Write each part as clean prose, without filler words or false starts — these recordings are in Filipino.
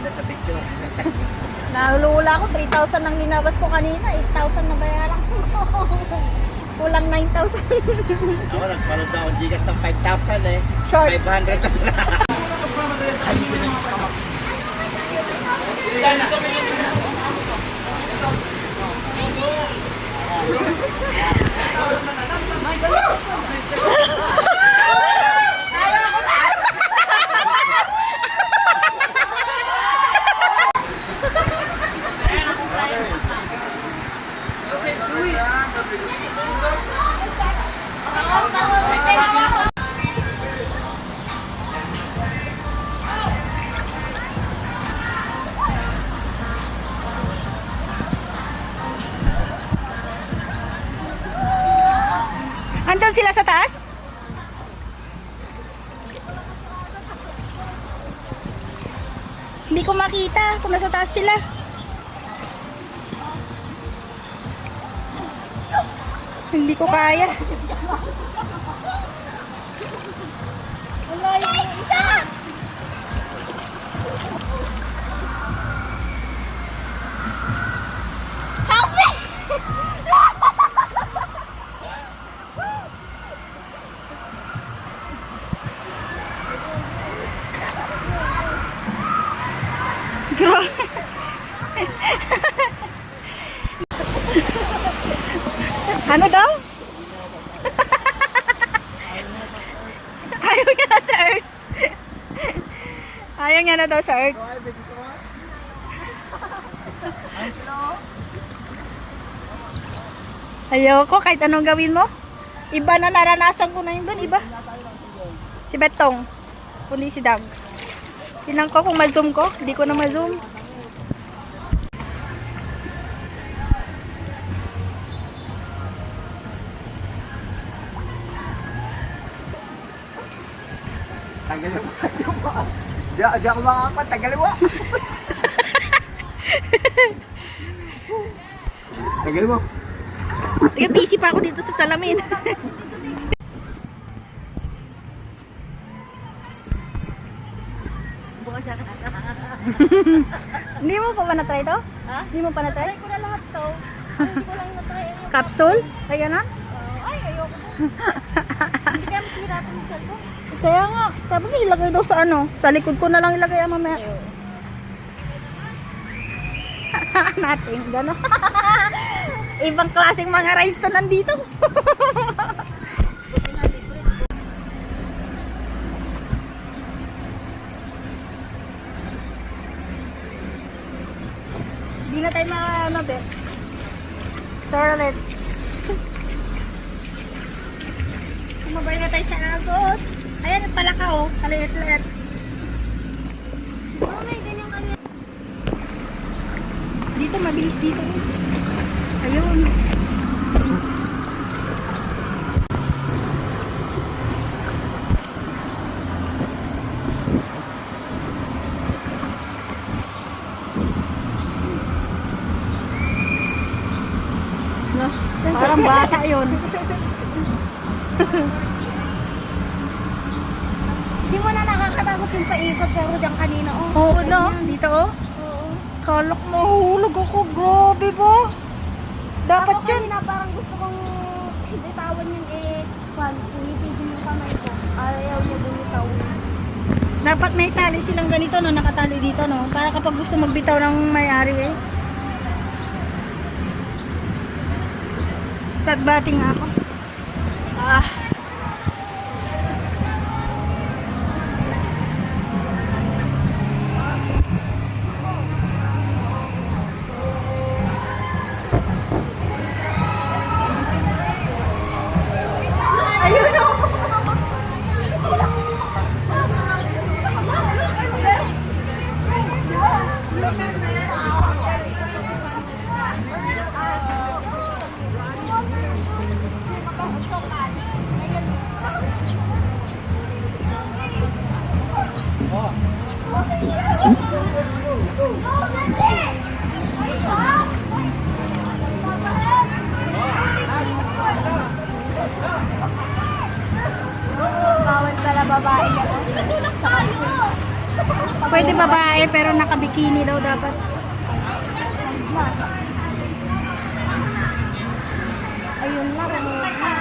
maganda sa picture. Nahulula ko, 3,000 ang linabas ko kanina, 8,000 na bayaran ko. Kulang 9,000. Ako, nagpanood na akong Gcash ng 5,000 eh. Short. 500 na pala. Andun sila sa taas? Hindi ko makita kung nasa taas sila. Hindi ko kaya. Wala yung isa! Help me! Ano daw? Ayaw niya na sa earth. Ayaw niya na daw sa earth. Ayoko kahit anong gawin mo. Iba na naranasan ko na yun doon, iba. Si Betong. Kundi si Dags. Tinang ko kung ma-zoom ko. Hindi ko na ma-zoom. Tagalin mo. Di ako makakapat. Tagalin mo. Tagalin mo. Tiga busy pa ako dito sa salamin. Hindi mo pa na-try to? Ha? Hindi mo pa na-try? Try ko na lahat to. Hindi ko lang na-try. Capsule? Kaya na? Ay, ayoko. Hindi kaya mas hiratan yung cellphone. Kaya nga, sabi ko ilagay daw sa ano. Sa likod ko na lang ilagay ang mamaya. Natin, gano'n. Ibang klaseng mga rice to nandito. Hindi na tayo makamabe. Toilets. Sumabay na tayo sa Agos. Ayan, palaka oh. Kalit-lit. Oh, may ganyan kanya. Dito, mabilis dito. Ayun. No, parang bata yun. Hindi mo na nakakatakot yung paikot pero dyan kanina oh. Oo no, dito oh. Oo. Kalak mahulog ako, grabe ba? Dapat ako yun. kanina parang gusto kong bitawan yung pumipigil yung kamay ko. Ayaw niya bumitaw. Dapat may tali silang ganito no, nakatali dito no. Para kapag gusto magbitaw ng may-ari eh. Sad batting ako. Ah. Ayun o. Bawal pala babae ako. Sa kapsul. Pwede babae pero naka-bikini daw dapat. Ayun na, remove na.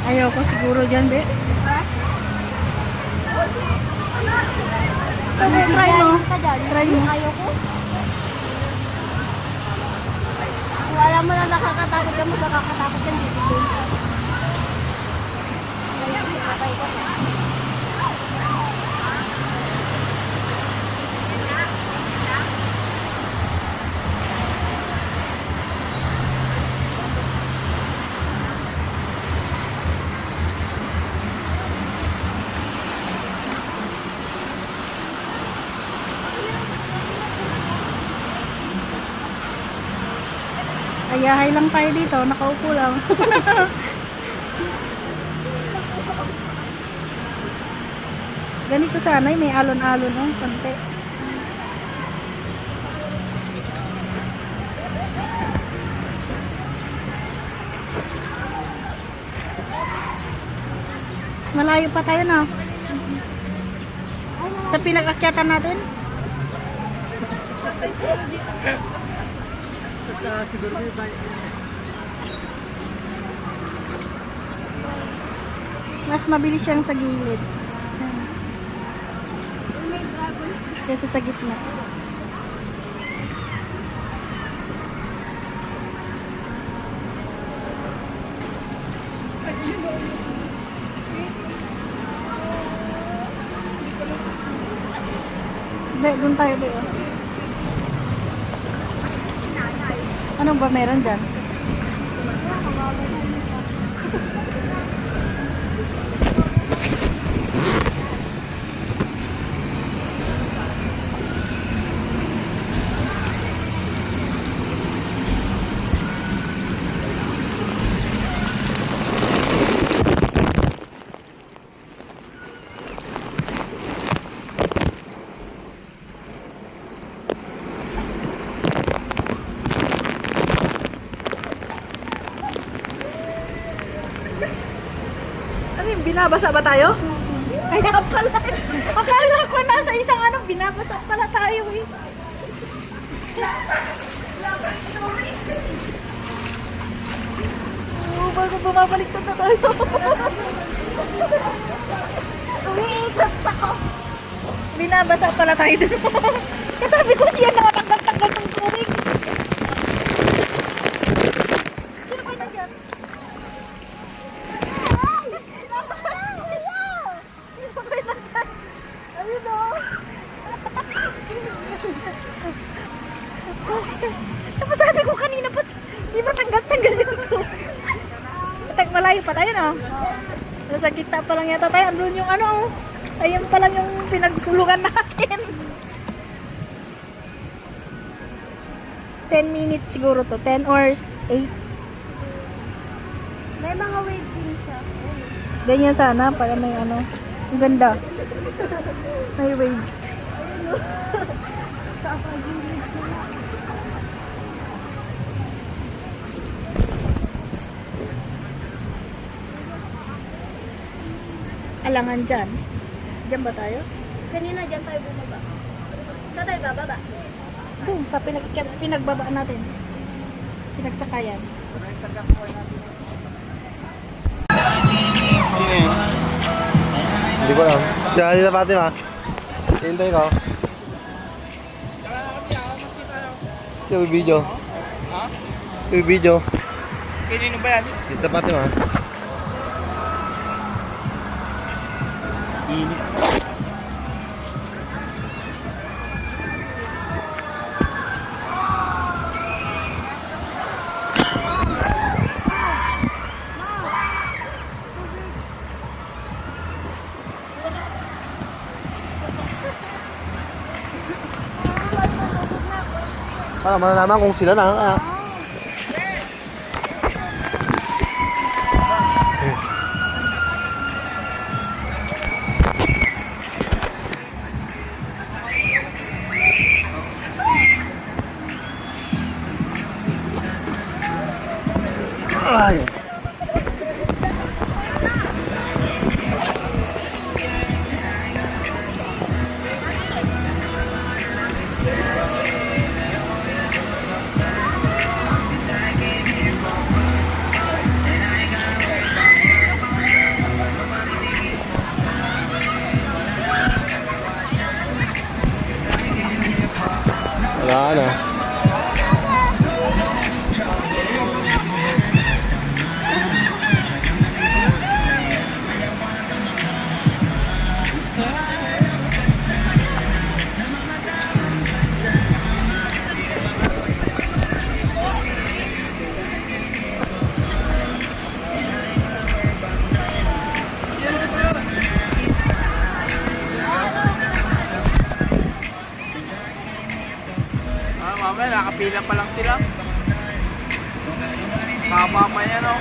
Ayoko siguro dyan, be. Try mo. Try mo. Ayoko. Kung alam mo na nakakatakot ka, makakatakot ka dito. Patay ka na. Ayahay lang tayo dito, nakaupo lang. Ganito sana, may alon-alon, oh, konti. Malayo pa tayo, no? Sa pinag-akyatan natin? Mas mabilis siyang sa gilid. Kesa sa gitna. Hindi, doon tayo ba yun? Ano ba meron dyan? Ano yung binabasa ba tayo? Kaya pala. Akala ko nasa isang ano, binabasa pala tayo eh. Oh, bago bumabalik na tayo. Umiikot ako. Binabasa pala tayo dun. Kasabi ko yan, nakatanggal-tanggal ng tubig. Sino ba nandiyan? Ayun o. Tapos sabi ko kanina pa, di ba tanggal-tanggal yung tubig? Malayo pa tayo, no? Nasa gitna pa lang yata tayo. Andun yung ano, ayun pa lang yung pinagtulungan natin. 10 minutes siguro to. 10 or 8. May mga wave din siya. Ganyan sana, para may ano. Ang ganda. May wave. Kakagilid sila. Alangan dyan. Dyan ba tayo? Kanina dyan tayo bumaba. Saan tayo bababa? Doon, sa pinagbaba natin. Pinagsakayan. Hindi ko alam. Siya nila Fatima. Hintay ko. Siya may video. Ha? Siya may video. Kanino ba yan? Kita Fatima. Init. Para malalaman kung sila na. Ay. Wala na. Mamaya, nakapila pa lang sila. Baka mamaya, no?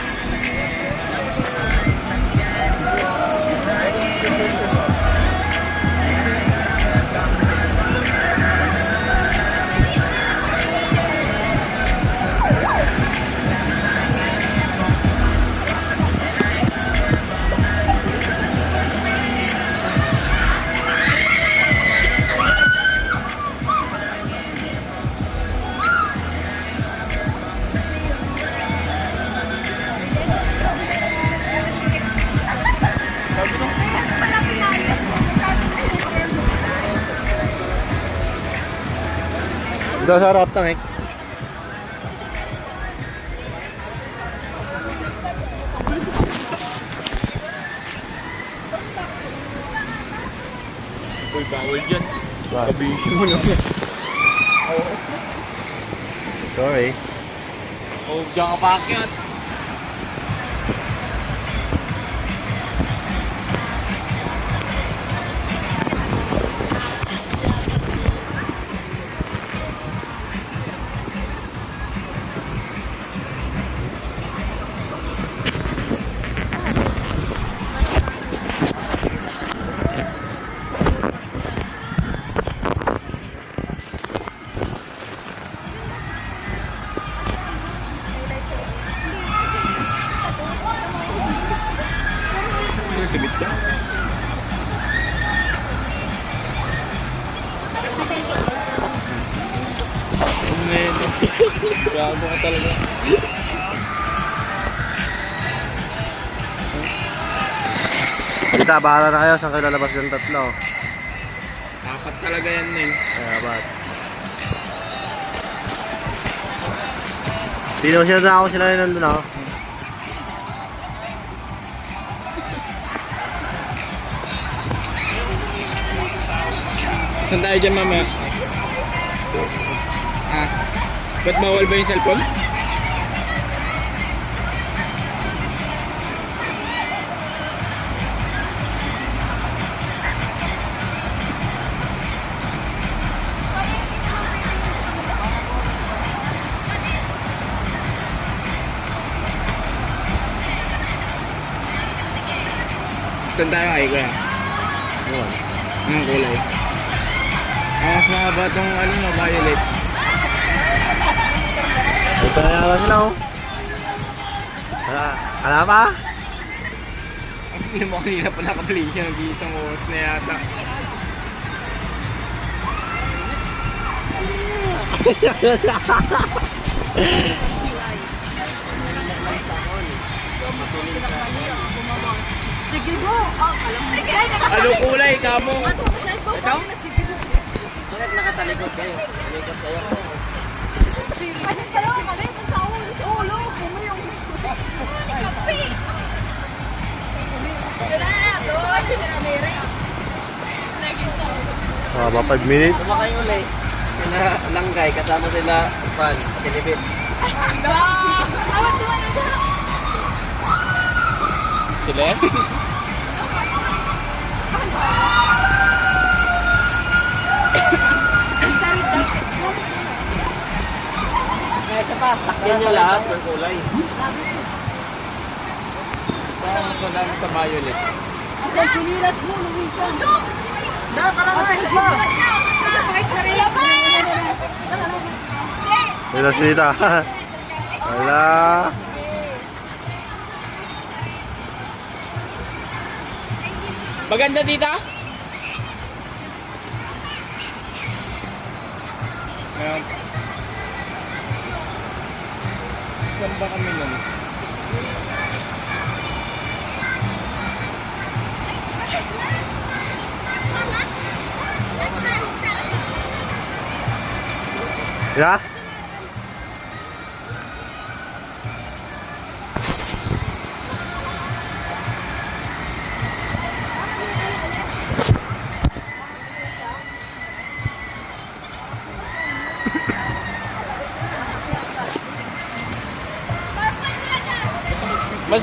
Ito sa harap tang Uy, bawal dyan. Wow. Kabisyo mo naman. Sorry. Oh, diyan ka paakyat. Sabit ka? Neno. Gago ka talaga. Kita, bahala na kayo. Saan kayo lalabas yung tatlo? Apat talaga yan eh. Kaya ba? Sino sila na ako sila yung nandun ako? Saan tayo dyan mamaya? Ah, ba't bawal ba yung cellphone? Saan tayo ay kuya? Yun. Anong kulay? Mas mahaba itong ano no, violet. Ito na yata sila oh. Ala pa? Hindi mo kanina pa nakaplay siya ng isang oras na yata. Sige bro. Ano kulay kamo? Ikaw? Bakit nakatalikod kayo? Talikod kayo. Kasi kayo, kami sa ulo. Bumuyong. Kapi! Ba 5 minutes? Sumakay ulit. Sila Langgay, kasama sila Pan, Silibit. Sila? Sakyan nyo lahat ng kulay. Mas madami sa violet. Ang sinilas mo, Luisa. Wala sinita. Wala. Maganda dito? Saan ba kami nun? Yeah? Mas...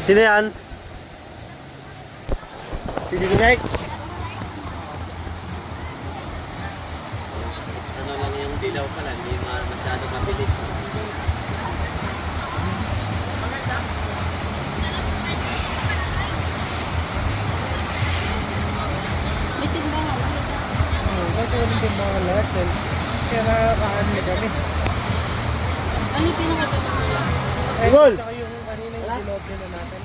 Sino yan? Pinigay. Ano lang yung dilaw pala, hindi masyado mabilis. May timbangan. Matulog yung mga lahat yan. Kaya nakakakaan na kami. Ano yung pinakaganda nila? Gol! Saka yung kanina yung dinoble na natin.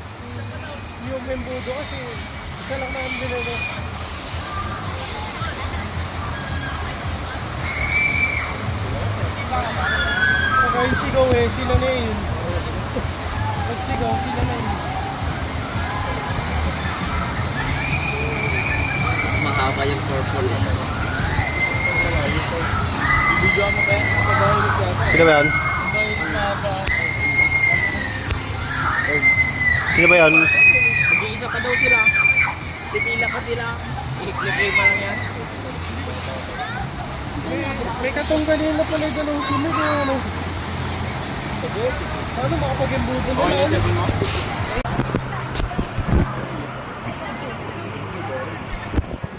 Yung membudo kasi isa lang naman dinoble. Saka yung sigaw sila na yun. Pagsigaw, sila na yun. Mas mahaba yung purple. Bibidyo mo ba yan? Mabahilig ka. Sino ba yan? Mabahilig ka ba? Sino ba yan? Mag-iisa pa daw sila. Pipila pa sila. I-claim lang yan. May katong kanina pala ganun sila na ano. Ano makapag-imbudo na Okay, yan? sabi mo?